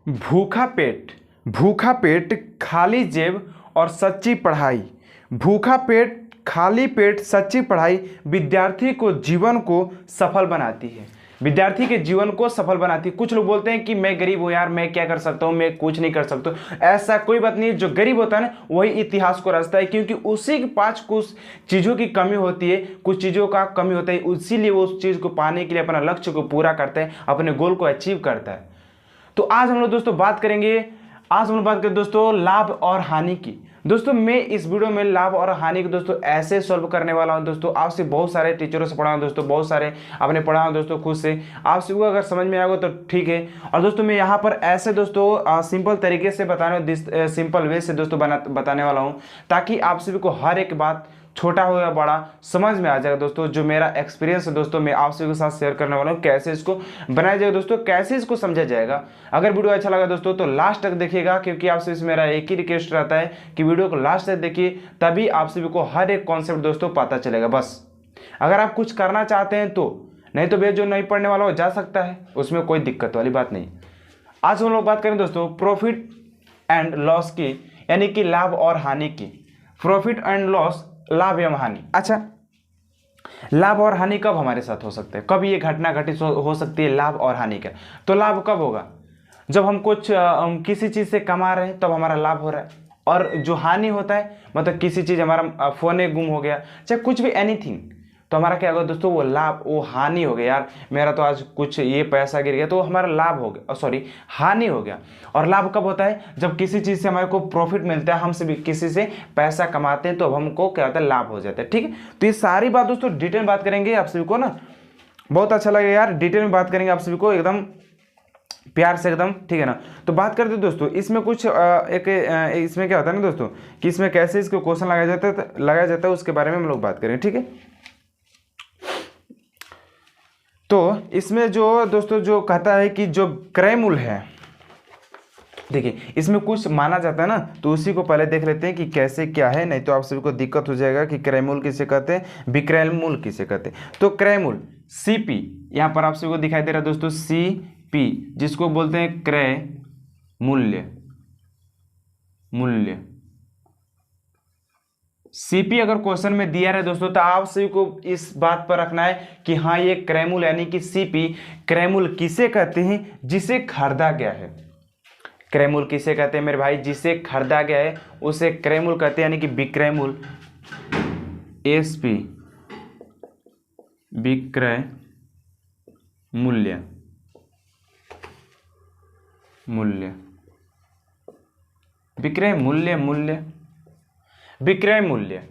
भूखा पेट खाली जेब और सच्ची पढ़ाई। भूखा पेट खाली पेट सच्ची पढ़ाई विद्यार्थी को जीवन को सफल बनाती है। विद्यार्थी के जीवन को सफल बनाती है। कुछ लोग बोलते हैं कि मैं गरीब हूँ यार, मैं क्या कर सकता हूँ, मैं कुछ नहीं कर सकता। ऐसा कोई बात नहीं है। जो गरीब होता है ना वही इतिहास को रचता है, क्योंकि उसी के पास कुछ चीज़ों की कमी होती है, कुछ चीज़ों का कमी होता है, इसीलिए वो उस चीज़ को पाने के लिए अपना लक्ष्य को पूरा करता है, अपने गोल को अचीव करता है। तो आज हम लोग दोस्तों बात करें दोस्तों लाभ और हानि की। दोस्तों मैं इस वीडियो में लाभ और हानि को दोस्तों ऐसे सॉल्व करने वाला हूं दोस्तों। आपसे बहुत सारे टीचरों से पढ़ा हूं दोस्तों, बहुत सारे आपने पढ़ा हूं दोस्तों, खुद से आप सबको अगर समझ में आएगा तो ठीक है। और दोस्तों मैं यहाँ पर ऐसे दोस्तों सिंपल तरीके से सिंपल वे से दोस्तों बताने वाला हूँ, ताकि आप सभी को हर एक बात छोटा हो या बड़ा समझ में आ जाएगा दोस्तों। जो मेरा एक्सपीरियंस है दोस्तों मैं आप सभी के साथ शेयर करने वाला हूँ, कैसे इसको बनाया जाएगा दोस्तों, कैसे इसको समझा जाएगा। अगर वीडियो अच्छा लगा दोस्तों तो लास्ट तक देखिएगा, क्योंकि आप सभी से मेरा एक ही रिक्वेस्ट रहता है कि वीडियो को लास्ट तक देखिए, तभी आप सभी को हर एक कॉन्सेप्ट दोस्तों पता चलेगा। बस अगर आप कुछ करना चाहते हैं तो, नहीं तो भैया जो नहीं पढ़ने वाला हो जा सकता है, उसमें कोई दिक्कत वाली बात नहीं। आज हम लोग बात करें दोस्तों प्रॉफिट एंड लॉस की, यानी कि लाभ और हानि की। प्रॉफिट एंड लॉस, लाभ एवं हानि। अच्छा, लाभ और हानि कब हमारे साथ हो सकते हैं, कब ये घटना घटित हो सकती है लाभ और हानि का? तो लाभ कब होगा? जब हम किसी चीज़ से कमा रहे हैं तब हमारा लाभ हो रहा है। और जो हानि होता है मतलब किसी चीज़ हमारा फोन गुम हो गया, चाहे कुछ भी एनीथिंग, तो हमारा क्या होगा दोस्तों, वो हानि हो गया। यार मेरा तो आज कुछ ये पैसा गिर गया, तो हमारा लाभ हो गया, सॉरी हानि हो गया। और लाभ कब होता है? जब किसी चीज़ से हमारे को प्रॉफिट मिलता है, हम से भी किसी से पैसा कमाते हैं, तो अब हमको क्या होता है, लाभ हो जाता है। ठीक है, तो ये सारी बात दोस्तों डिटेल बात करेंगे आप सभी को ना, बहुत अच्छा लगेगा यार, डिटेल में बात करेंगे आप सभी को एकदम प्यार से एकदम, ठीक है ना। तो बात करते हैं दोस्तों, इसमें कुछ इसमें क्या होता है ना दोस्तों, कि इसमें कैसे इसको क्वेश्चन लगाया जाता है उसके बारे में हम लोग बात करेंगे। ठीक है, तो इसमें जो दोस्तों जो कहता है कि जो क्रय मूल्य है, देखिए इसमें कुछ माना जाता है ना, तो उसी को पहले देख लेते हैं कि कैसे क्या है, नहीं तो आप सभी को दिक्कत हो जाएगा कि क्रय मूल्य किसे कहते हैं, विक्रय मूल्य किसे कहते हैं। तो क्रय मूल्य सीपी, यहाँ पर आप सभी को दिखाई दे रहा है दोस्तों सीपी, जिसको बोलते हैं क्रय मूल्य। सीपी अगर क्वेश्चन में दिया है दोस्तों, तो आप सभी को इस बात पर रखना है कि हाँ ये क्रय मूल्य यानी कि सीपी क्रय मूल्य किसे कहते हैं, जिसे खरीदा गया है। क्रय मूल्य किसे कहते हैं मेरे भाई, जिसे खरीदा गया है उसे क्रय मूल्य कहते हैं, यानी कि विक्रय मूल्य, एसपी विक्रय मूल्य। विक्रय मूल्य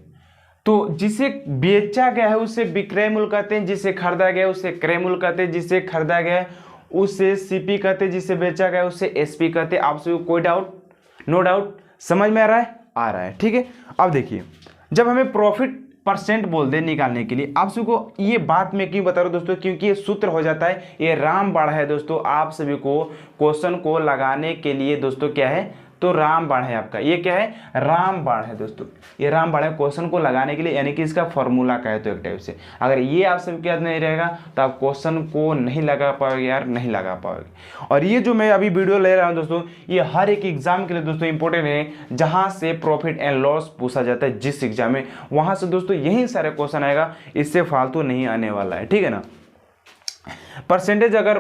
तो जिसे बेचा गया है उसे विक्रय मूल्य कहते हैं, जिसे खरीदा गया है उसे क्रय मूल्य कहते हैं, जिसे खरीदा गया है उसे सीपी कहते हैं, जिसे बेचा गया है उसे एसपी कहते हैं। आप सभी को कोई डाउट? नो डाउट, समझ में आ रहा है? आ रहा है, ठीक है। अब देखिए, जब हमें प्रॉफिट परसेंट बोल दे निकालने के लिए, आप सभी को ये बात मैं क्यों बता रहा हूँ दोस्तों, क्योंकि ये सूत्र हो जाता है, ये रामबाण है दोस्तों। आप सभी को क्वेश्चन को लगाने के लिए दोस्तों क्या है, तो रामबाण है आपका। ये क्या है? रामबाण है दोस्तों, ये रामबाण है क्वेश्चन को लगाने के लिए, यानी कि इसका फॉर्मूला का है। तो एक टाइप से अगर ये आप सबके याद नहीं रहेगा तो आप क्वेश्चन को नहीं लगा पाओगे यार, नहीं लगा पाओगे। और ये जो मैं अभी वीडियो ले रहा हूँ दोस्तों, ये हर एक एग्जाम के लिए दोस्तों इंपॉर्टेंट है, जहाँ से प्रॉफिट एंड लॉस पूछा जाता है जिस एग्जाम में, वहाँ से दोस्तों यही सारे क्वेश्चन आएगा, इससे फालतू नहीं आने वाला है, ठीक है ना। परसेंटेज, अगर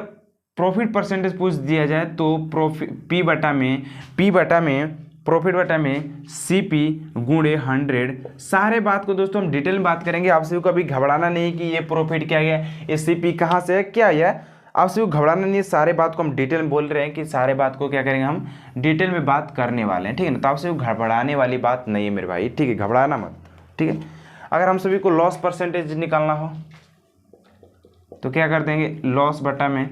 प्रॉफिट परसेंटेज पूछ दिया जाए तो पी बटा में प्रॉफिट बटा में सीपी गुणे 100, सारे बात को दोस्तों हम डिटेल में बात करेंगे। आप सभी को अभी घबराना नहीं कि ये प्रॉफिट क्या है, ये सीपी कहाँ से है, क्या है, आप सभी को घबराना नहीं है। सारे बात को हम डिटेल में बोल रहे हैं कि सारे बात को क्या करेंगे, हम डिटेल में बात करने वाले हैं, ठीक है ना। तो आप सभी को घबराने वाली बात नहीं है मेरे भाई, ठीक है, घबराना मत, ठीक है। अगर हम सभी को लॉस परसेंटेज निकालना हो तो क्या कर देंगे, लॉस बटा में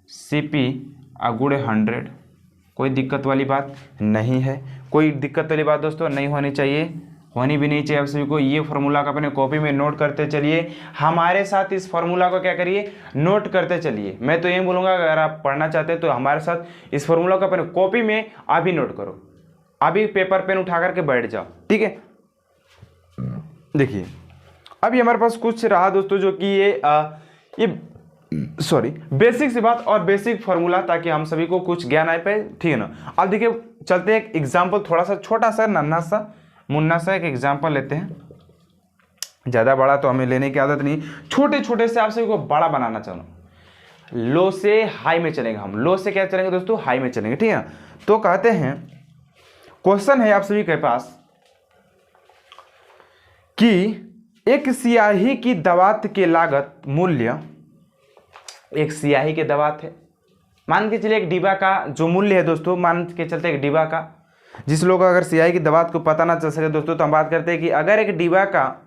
सीपी गुणे 100, कोई दिक्कत वाली बात नहीं है, कोई दिक्कत वाली बात दोस्तों नहीं होनी चाहिए, होनी भी नहीं चाहिए। आप सभी को ये फार्मूला का अपने कॉपी में नोट करते चलिए, हमारे साथ इस फार्मूला को क्या करिए, नोट करते चलिए। मैं तो ये बोलूँगा अगर आप पढ़ना चाहते हैं तो हमारे साथ इस फार्मूला को अपने कॉपी में अभी नोट करो, अभी पेपर पेन उठा करके बैठ जाओ, ठीक है। देखिए अभी हमारे पास कुछ रहा दोस्तों, जो कि ये सॉरी बेसिक सी बात और बेसिक फार्मूला, ताकि हम सभी को कुछ ज्ञान आ पाए, ठीक है ना। अब देखिए चलते हैं एक एग्जाम्पल, थोड़ा सा छोटा सा नन्हा सा मुन्ना सा एक एग्जाम्पल लेते हैं। ज़्यादा बड़ा तो हमें लेने की आदत नहीं, छोटे छोटे से आप सभी को बड़ा बनाना चाहूँ। लो से हाई में चलेंगे हम, लो से क्या चलेंगे दोस्तों, हाई में चलेंगे, ठीक है। तो कहते हैं क्वेश्चन है आप सभी के पास कि एक स्याही की दवात की लागत मूल्य, एक स्याही के दवात है, मान के चलिए एक डिब्बा का जो मूल्य है दोस्तों, मान के चलते एक डिब्बा का, जिस लोग अगर स्याही की दवात को पता ना चल सके दोस्तों, तो हम बात करते हैं कि अगर एक डिब्बा का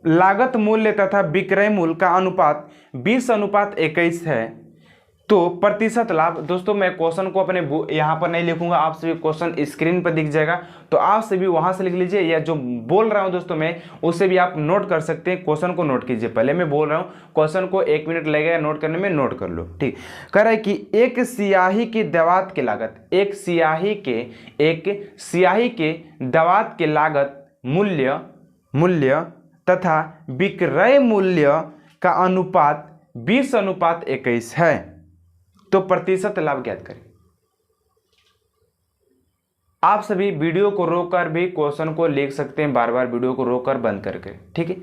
लागत मूल्य तथा विक्रय मूल्य का अनुपात 20:21 है, तो प्रतिशत लाभ, दोस्तों मैं क्वेश्चन को अपने यहाँ पर नहीं लिखूंगा, आप सभी क्वेश्चन स्क्रीन पर दिख जाएगा, तो आप सभी वहां से लिख लीजिए, या जो बोल रहा हूं दोस्तों मैं उससे भी आप नोट कर सकते हैं। क्वेश्चन को नोट कीजिए, पहले मैं बोल रहा हूं, क्वेश्चन को 1 मिनट लगेगा नोट करने में, नोट कर लो, ठीक। कह रहा है कि एक स्याही की दवात की लागत, एक स्याही के दवात की लागत मूल्य तथा विक्रय मूल्य का अनुपात 20:21 है, तो प्रतिशत लाभ ज्ञात करें। आप सभी वीडियो को रोककर भी क्वेश्चन को लिख सकते हैं, बार बार वीडियो को रोककर बंद करके, ठीक है।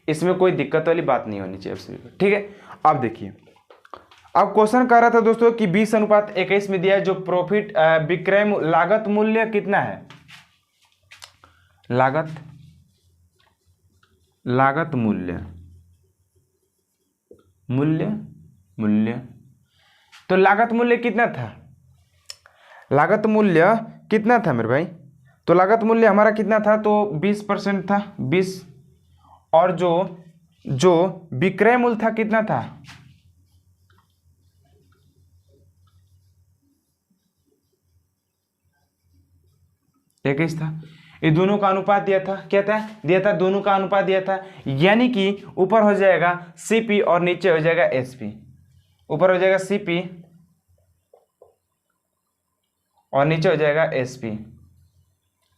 इसमें कोई दिक्कत वाली बात नहीं होनी चाहिए आप सभी को, ठीक है। अब देखिए, अब क्वेश्चन कह रहा था दोस्तों कि 20:21 में दिया है, जो प्रॉफिट विक्रय लागत मूल्य कितना है, लागत मूल्य, तो लागत मूल्य कितना था, लागत मूल्य कितना था मेरे भाई, तो लागत मूल्य हमारा कितना था, तो 20% था, 20, और जो विक्रय मूल्य था कितना था, 21 था। ये दोनों का अनुपात दिया था, क्या था, दिया था, दोनों का अनुपात दिया था, यानी कि ऊपर हो जाएगा CP और नीचे हो जाएगा SP, ऊपर हो जाएगा CP और नीचे हो जाएगा SP,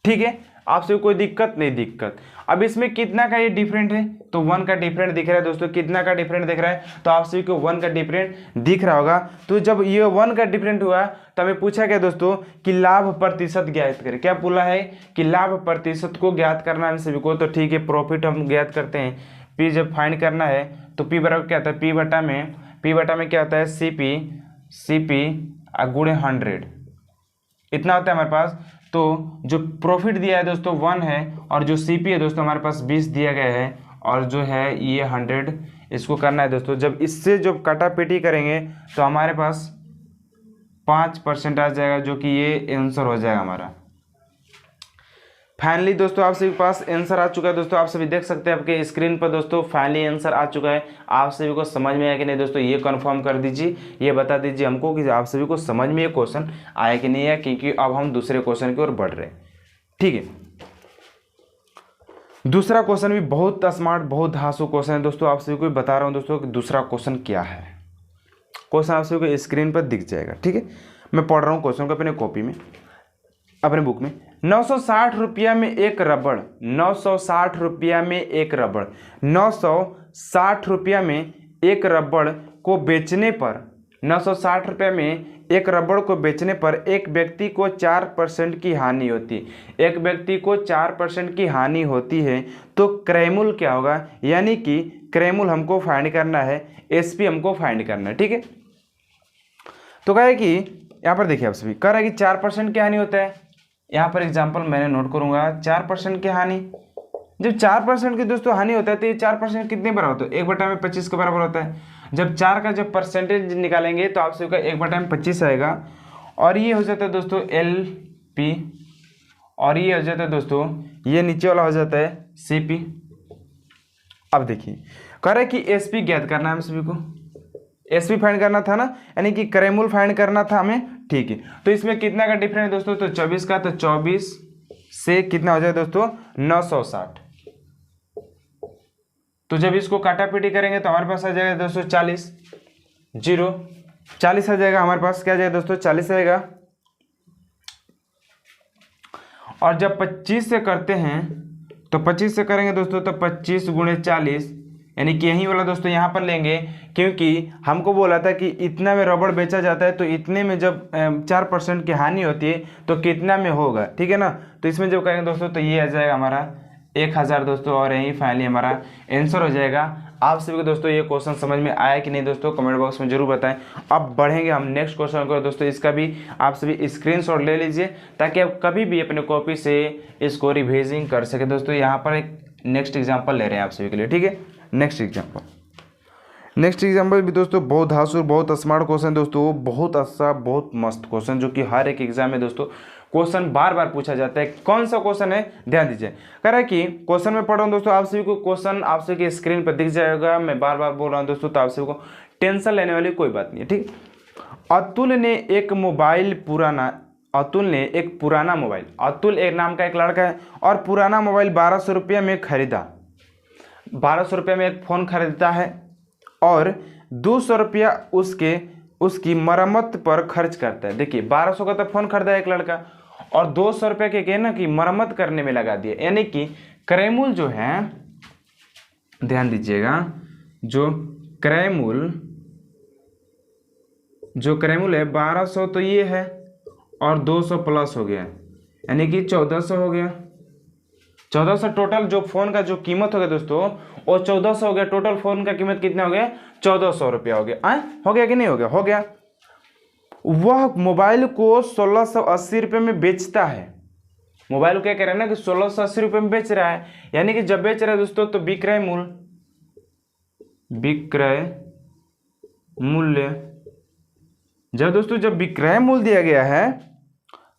ठीक है। आपसे कोई दिक्कत नहीं, दिक्कत। अब इसमें कितना का ये डिफरेंट है, तो 1 का डिफरेंट दिख रहा है दोस्तों, कितना का डिफरेंट दिख रहा है, तो आप सभी को 1 का डिफरेंट दिख रहा होगा। तो जब ये 1 का डिफरेंट हुआ तो हमें पूछा गया दोस्तों कि लाभ प्रतिशत ज्ञात करें, क्या बोला है कि लाभ प्रतिशत को ज्ञात करना है सभी को, तो ठीक है, प्रॉफिट हम ज्ञात करते हैं। P जब फाइंड करना है तो P बराबर क्या होता है, P बटा में क्या होता है, CP गुणे 100, इतना होता है हमारे पास। तो जो प्रॉफिट दिया है दोस्तों 1 है, और जो CP है दोस्तों हमारे पास 20 दिया गया है, और जो है ये 100, इसको करना है दोस्तों। जब इससे जो काटापीटी करेंगे तो हमारे पास 5% आ जाएगा, जो कि ये आंसर हो जाएगा हमारा। फाइनली दोस्तों आप सभी के पास आंसर आ चुका है दोस्तों, आप सभी देख सकते हैं आपके स्क्रीन पर दोस्तों, फाइनली आंसर आ चुका है। आप सभी को समझ में आया कि नहीं दोस्तों, ये कंफर्म कर दीजिए, ये बता दीजिए हमको कि आप सभी को समझ में ये क्वेश्चन आया कि नहीं आया, क्योंकि अब हम दूसरे क्वेश्चन की ओर बढ़ रहे हैं, ठीक है। दूसरा क्वेश्चन भी बहुत स्मार्ट, बहुत धांसू क्वेश्चन है दोस्तों, आप सभी को बता रहा हूँ दोस्तों कि दूसरा क्वेश्चन क्या है। क्वेश्चन आप सभी को स्क्रीन पर दिख जाएगा, ठीक है। मैं पढ़ रहा हूँ क्वेश्चन को अपने कॉपी में, अपने बुक में। 960 रुपया में एक रबड़, 960 रुपया में एक रबड़, 960 रुपया में एक रबड़ को बेचने पर, 960 रुपये में एक रबड़ को बेचने पर एक व्यक्ति को 4% की हानि होती है, एक व्यक्ति को 4% की हानि होती है, तो क्रय मूल्य क्या होगा, यानी कि क्रय मूल्य हमको फाइंड करना है, SP हमको फाइंड करना है, ठीक है। तो कह रहा है कि यहाँ पर देखिए आप सभी, कह रहा है कि 4% की हानि होता है, यहाँ पर एग्जाम्पल मैंने नोट करूंगा, 4% की हानि। जब 4% की दोस्तों हानि होता है तो ये 4% कितने बराबर होता है, 1/25 के बराबर होता है। जब 4 का जब परसेंटेज निकालेंगे तो आप सबका 1/25 आएगा, और ये हो जाता है दोस्तों LP, और ये हो जाता है दोस्तों, ये नीचे वाला हो जाता है CP। अब देखिए कह रहा है कि SP ज्ञात करना है हम सभी को, SP फाइंड करना था ना, यानी कि क्रय मूल्य फाइंड करना था हमें, ठीक है। तो इसमें कितना का डिफरेंस है दोस्तों, तो 24 का, तो 24 से कितना हो जाए दोस्तों, 960। तो जब इसको काटापीटी करेंगे तो हमारे पास आ जाएगा दोस्तों 40, 40 आ जाएगा हमारे पास, क्या आ जाएगा दोस्तों, 40 आएगा। और जब 25 से करते हैं तो 25 से करेंगे दोस्तों, तो 25 गुणे 40 यानी कि यही वाला दोस्तों यहाँ पर लेंगे, क्योंकि हमको बोला था कि इतना में रबड़ बेचा जाता है, तो इतने में जब 4% की हानि होती है तो कितना में होगा, ठीक है ना। तो इसमें जब करेंगे दोस्तों तो ये आ जाएगा हमारा 1000 दोस्तों, और यही फाइनली हमारा आंसर हो जाएगा। आप सभी को दोस्तों ये क्वेश्चन समझ में आया कि नहीं दोस्तों, कमेंट बॉक्स में जरूर बताएं। अब बढ़ेंगे हम नेक्स्ट क्वेश्चन को दोस्तों, इसका भी आप सभी स्क्रीनशॉट ले लीजिए ताकि आप कभी भी अपने कॉपी से इसको रिवीजिंग कर सके दोस्तों। यहाँ पर एक नेक्स्ट एग्जाम्पल ले रहे हैं आप सभी के लिए, ठीक है। नेक्स्ट एग्जाम्पल भी दोस्तों बहुत धांसू, बहुत स्मार्ट क्वेश्चन दोस्तों, बहुत अच्छा, बहुत मस्त क्वेश्चन, जो कि हर एक एग्जाम में दोस्तों क्वेश्चन बार बार पूछा जाता है। कौन सा क्वेश्चन है, ध्यान दीजिए। कह रहा है कि क्वेश्चन में पढ़ रहा हूँ दोस्तों, आप सभी को क्वेश्चन आप सभी की स्क्रीन पर दिख जाएगा, मैं बार बार बोल रहा हूँ दोस्तों, तो आप सभी को टेंशन लेने वाली कोई बात नहीं है, ठीक। अतुल ने एक पुराना मोबाइल, अतुल एक नाम का एक लड़का है, और पुराना मोबाइल 1200 रुपये में खरीदा। 1200 रुपये में एक फ़ोन खरीदता है और 200 रुपया उसकी मरम्मत पर खर्च करता है। देखिए 1200 का तो फ़ोन खरीदा है एक लड़का, और 200 रुपये के कहना कि मरम्मत करने में लगा दिए, यानी कि क्रयमूल जो है, ध्यान दीजिएगा, जो क्रयमूल है 1200 तो ये है, और 200 प्लस हो गया, यानी कि 1400 हो गया। 1400 टोटल जो फ़ोन का जो कीमत हो गया दोस्तों, वो 1400 हो गया। टोटल फ़ोन का कीमत कितना हो गया, 1400 रुपया हो गया। हो गया कि नहीं हो गया, हो गया। वह मोबाइल को 1680 रुपये में बेचता है। मोबाइल को क्या कह रहे हैं ना कि 1680 रुपये में बेच रहा है, यानी कि जब बेच रहा है दोस्तों तो विक्रय मूल्य, जब विक्रय मूल्य दिया गया है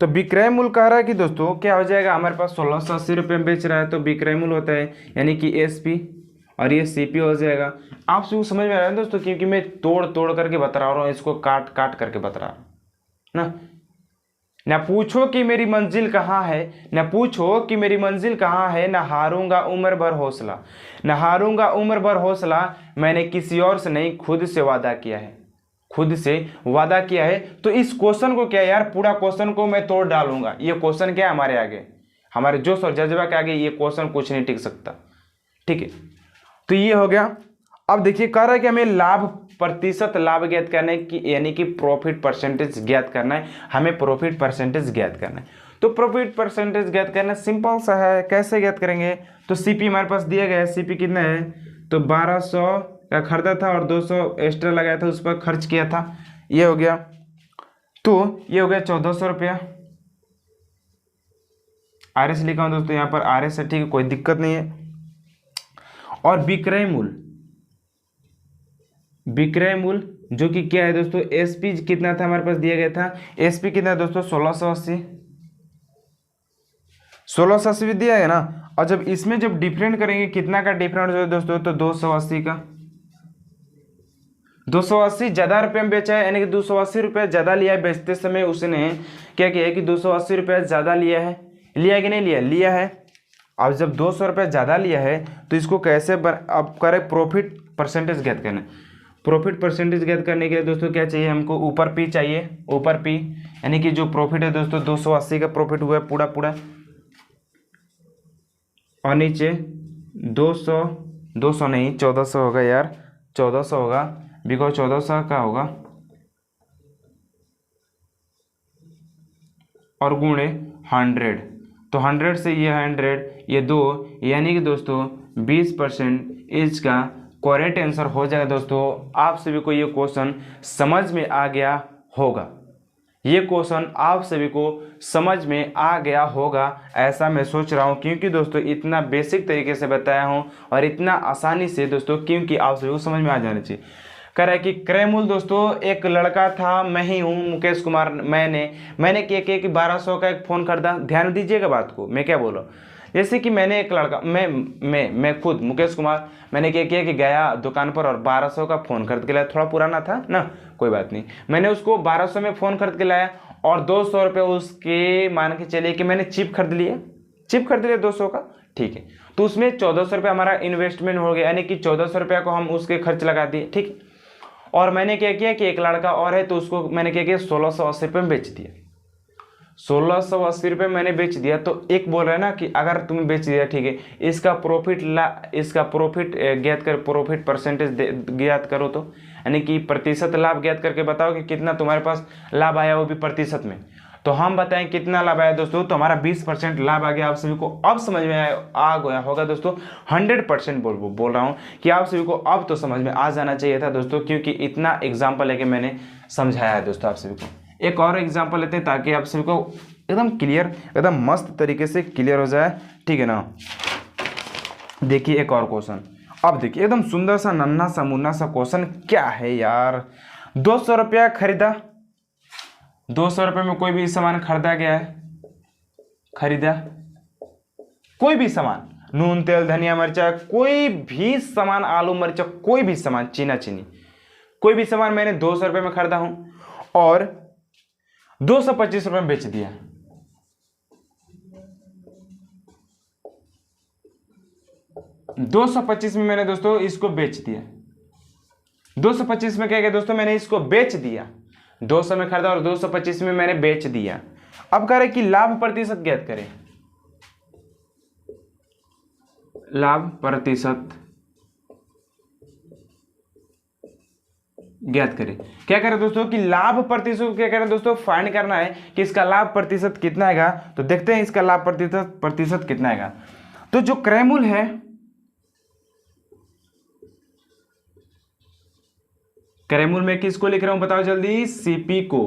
तो विक्रय मूल्य कह रहा है कि दोस्तों क्या हो जाएगा, हमारे पास 1680 रुपये में बेच रहा है तो विक्रय मूल्य होता है, यानी कि एसपी, और ये सीपी हो जाएगा। आप सबको समझ में आ रहा है दोस्तों, क्योंकि मैं तोड़ करके बता रहा हूँ, इसको काट करके बता रहा हूँ ना पूछो कि मेरी मंजिल कहाँ है, ना हारूंगा उम्र भर हौसला, मैंने किसी और से नहीं खुद से वादा किया है। तो इस क्वेश्चन को क्या यार, पूरा क्वेश्चन को मैं तोड़ डालूंगा। ये क्वेश्चन क्या है हमारे आगे, हमारे जोश और जज्बा के आगे ये क्वेश्चन कुछ नहीं टिक सकता, ठीक है। तो ये हो गया। अब देखिए कह रहा है कि हमें प्रतिशत लाभ ज्ञात करना है, कि यानी कि प्रॉफिट परसेंटेज ज्ञात करना है, हमें प्रॉफिट परसेंटेज ज्ञात करना है। तो प्रॉफिट परसेंटेज ज्ञात करना सिंपल सा है, कैसे ज्ञात करेंगे, तो सीपी हमारे पास दिया गया है, सीपी कितना है, तो 1200 का खरीदा था और 200 एक्स्ट्रा लगाया था, उस पर खर्च किया था, ये हो गया। तो ये हो गया 1400 रुपया। आरएस लिखा हूं दोस्तों यहाँ पर, आरएस है, ठीक है, कोई दिक्कत नहीं है। और विक्रय मूल्य जो कि क्या है दोस्तों, एसपी कितना था हमारे पास दिया गया था, एसपी कितना है दोस्तों 1680 भी दिया है ना। और जब इसमें जब डिफरेंट करेंगे कितना का डिफरेंस है दोस्तों, तो 280 का, 280 ज़्यादा रुपये में बेचा है, यानी कि 280 रुपये ज़्यादा लिया है। बेचते समय उसने क्या किया है कि 280 रुपये ज़्यादा लिया है कि नहीं लिया है। अब जब 200 रुपये ज़्यादा लिया है तो इसको कैसे अब करें, प्रॉफिट परसेंटेज ज्ञात करना है। प्रॉफिट परसेंटेज ज्ञात करने के लिए दोस्तों क्या चाहिए हमको, ऊपर पी चाहिए, ऊपर पी, यानी कि जो प्रॉफिट है दोस्तों 280 का प्रॉफिट हुआ है पूरा, और नीचे 200 नहीं 1400 होगा यार, 1400 होगा, बिकॉज 1400 का होगा, और गुणे 100, तो 100 से ये 100 ये 2, यानी कि दोस्तों 20% इसका करेक्ट आंसर हो जाएगा। दोस्तों आप सभी को ये क्वेश्चन समझ में आ गया होगा, ऐसा मैं सोच रहा हूँ, क्योंकि दोस्तों इतना बेसिक तरीके से बताया हूँ और इतना आसानी से दोस्तों, क्योंकि आप सभी को समझ में आ जाना चाहिए। कह रहा है कि क्रय मूल्य दोस्तों, एक लड़का था, मैं ही हूँ मुकेश कुमार, मैंने क्या किया कि 1200 का एक फ़ोन खरीदा। ध्यान दीजिएगा बात को, मैं क्या बोल रहा हूँ, जैसे कि मैंने एक लड़का, मैं खुद मुकेश कुमार, मैंने क्या किया कि गया दुकान पर और 1200 का फ़ोन खरीद के लाया। थोड़ा पुराना था ना, कोई बात नहीं, मैंने उसको 1200 में फ़ोन खरीद के लाया, और 200 रुपये उसके मान के चलिए कि मैंने चिप खरीद लिया 200 का, ठीक है। तो उसमें 1400 रुपये हमारा इन्वेस्टमेंट हो गया, यानी कि 1400 रुपये को हम उसके खर्च लगा दिए, ठीक। और मैंने क्या किया कि एक लड़का और है, तो उसको मैंने क्या किया 1680 रुपये में बेच दिया। 1680 रुपये मैंने बेच दिया, तो एक बोल रहा है ना कि अगर तुमने बेच दिया, ठीक है, इसका प्रॉफिट ज्ञात कर, प्रॉफिट परसेंटेज ज्ञात करो, तो यानी कि प्रतिशत लाभ ज्ञात करके बताओ कि कितना तुम्हारे पास लाभ आया, वो भी प्रतिशत में। तो हम बताएं कितना लाभ आया दोस्तों, तो हमारा 20% लाभ आ गया। आप सभी को अब समझ में आ गया होगा दोस्तों। 100% बोल रहा हूँ कि आप सभी को अब तो समझ में आ जाना चाहिए था दोस्तों, क्योंकि इतना एग्जाम्पल लेके मैंने समझाया है दोस्तों आप सभी को। एक और एग्जाम्पल लेते हैं ताकि आप सभी को एकदम क्लियर, एकदम मस्त तरीके से क्लियर हो जाए, ठीक है ना। देखिए एक और क्वेश्चन, अब देखिए एकदम सुंदर सा नन्हा सा मुन्ना सा क्वेश्चन। क्या है यार, 200 रुपया खरीदा, 200 रुपये में कोई भी सामान खरीदा गया है, खरीदा कोई भी सामान, नून तेल धनिया मिर्चा, कोई भी सामान, आलू मिर्चा, कोई भी सामान, चीना चीनी, कोई भी सामान मैंने 200 रुपये में खरीदा हूं और 225 रुपये में बेच दिया। $225 में मैंने दोस्तों इसको बेच दिया। 225 में क्या गया दोस्तों, मैंने इसको बेच दिया। 200 में खरीदा और 225 में मैंने बेच दिया। अब कह रहे कि लाभ प्रतिशत ज्ञात करें, लाभ प्रतिशत ज्ञात करें। क्या करें दोस्तों कि लाभ प्रतिशत क्या करें दोस्तों, फाइंड करना है कि इसका लाभ प्रतिशत कितना आएगा। तो देखते हैं इसका लाभ प्रतिशत कितना आएगा। तो जो क्रयमूल्य है, क्रयमूल्य में किसको लिख रहा हूं बताओ जल्दी, सीपी को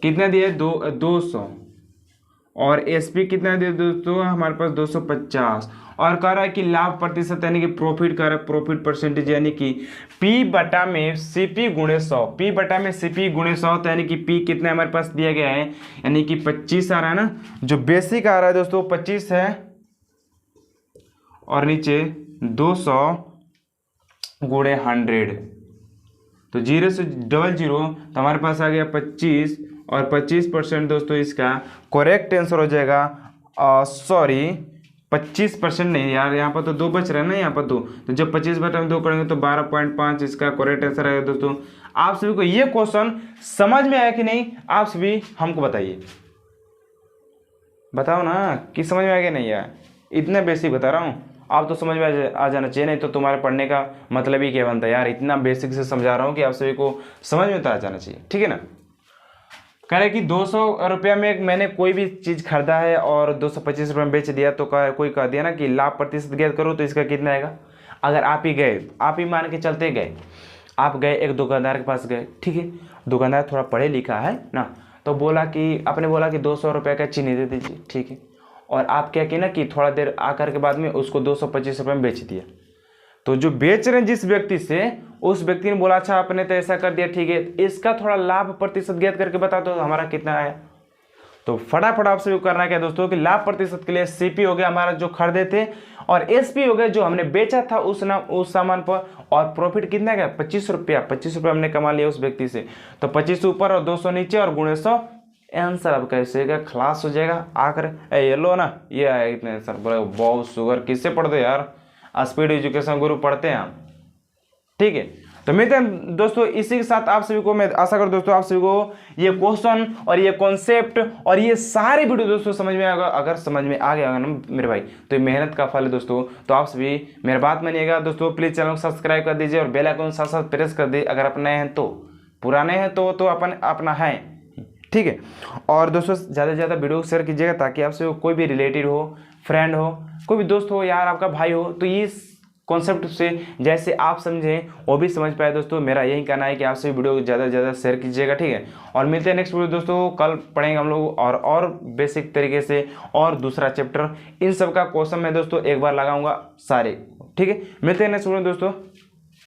कितना दिया, 200, और एसपी कितना दिया दोस्तों, हमारे पास 250, और कह रहा है कि लाभ प्रतिशत यानी कि प्रॉफिट कर रहा है, प्रॉफिट परसेंटेज यानी कि पी बटा में सीपी गुणे 100, पी बटा में सीपी गुणे 100, तो यानी कि पी कितना हमारे पास दिया गया है, यानी कि 25 आ रहा है ना, जो बेसिक आ रहा है दोस्तों 25 है, और नीचे 200 गुणे 100, तो 0 से 00, तो हमारे पास आ गया 25, और 25% दोस्तों इसका करेक्ट आंसर हो जाएगा। सॉरी 25% नहीं यार, यहाँ पर तो 2 बच रहा है ना, यहाँ पर 2, तो जब 25 बटा में 2 करेंगे तो 12.5 इसका करेक्ट आंसर आएगा दोस्तों। आप सभी को ये क्वेश्चन समझ में आया कि नहीं, आप सभी हमको बताइए, बताओ ना कि समझ में आया कि नहीं यार। इतना बेसिक बता रहा हूँ, आप तो समझ में आ जाना चाहिए, नहीं तो तुम्हारे पढ़ने का मतलब ही क्या बनता है यार। इतना बेसिक से समझा रहा हूँ कि आप सभी को समझ में तो आ जाना चाहिए, ठीक है ना। कह रहे कि 200 रुपया में मैंने कोई भी चीज़ खरीदा है और 225 रुपये में बेच दिया, तो कोई कह दिया ना कि लाभ प्रतिशत ज्ञात करो, तो इसका कितना आएगा। अगर आप ही गए, आप ही मान के चलते गए, आप गए एक दुकानदार के पास गए, ठीक है, दुकानदार थोड़ा पढ़े लिखा है ना, तो बोला कि आपने बोला कि 200 रुपये का चीनी दे दीजिए, ठीक है, और आप क्या किया ना कि थोड़ा देर आकर के बाद में उसको 225 रुपये में बेच दिया। तो जो बेच रहे हैं जिस व्यक्ति से, उस व्यक्ति ने बोला अच्छा आपने तो ऐसा कर दिया, ठीक है, इसका थोड़ा लाभ प्रतिशत ज्ञात करके बता दो हमारा कितना आया। तो फटाफट आप सभी को करना क्या दोस्तों कि लाभ प्रतिशत के लिए सीपी हो गया हमारा जो खरीदे थे, और एसपी हो गया जो हमने बेचा था उस सामान पर, और प्रॉफिट कितना गया 25 रुपया, 25 रुपया हमने कमा लिया उस व्यक्ति से। तो 25 ऊपर और 200 नीचे और गुणे 100, आंसर अब कैसे का खलास हो जाएगा। आकर ये लो ना, ये आया इतने आंसर। बोले बहुत शुगर, किससे पढ़ते यार, स्पीड एजुकेशन गुरु पढ़ते हैं हम, ठीक है। तो मिलते हैं दोस्तों इसी के साथ। आप सभी को मैं आशा करूं दोस्तों आप सभी को ये क्वेश्चन और ये कॉन्सेप्ट और ये सारे वीडियो दोस्तों समझ में आएगा। अगर समझ में आ गया ना मेरे भाई, तो ये मेहनत का फल है दोस्तों। तो आप सभी मेरी बात मानिएगा दोस्तों, प्लीज़ चैनल को सब्सक्राइब कर दीजिए और बेल आइकन साथ साथ प्रेस कर दीजिए। अगर आप नए हैं तो, पुराने हैं तो अपना है, ठीक है। और दोस्तों ज़्यादा से ज़्यादा वीडियो को शेयर कीजिएगा ताकि आपसे कोई भी रिलेटिव हो, फ्रेंड हो, कोई भी दोस्त हो, यार आपका भाई हो, तो इस कॉन्सेप्ट से जैसे आप समझें वो भी समझ पाए दोस्तों। मेरा यही कहना है कि आपसे वीडियो को ज़्यादा से ज़्यादा शेयर कीजिएगा, ठीक है। और मिलते हैं नेक्स्ट वीडियो दोस्तों। कल पढ़ेंगे हम लोग और बेसिक तरीके से और दूसरा चैप्टर। इन सब का क्वेश्चन मैं दोस्तों एक बार लगाऊंगा सारे, ठीक है। मिलते हैं नेक्स्ट वीडियो दोस्तों।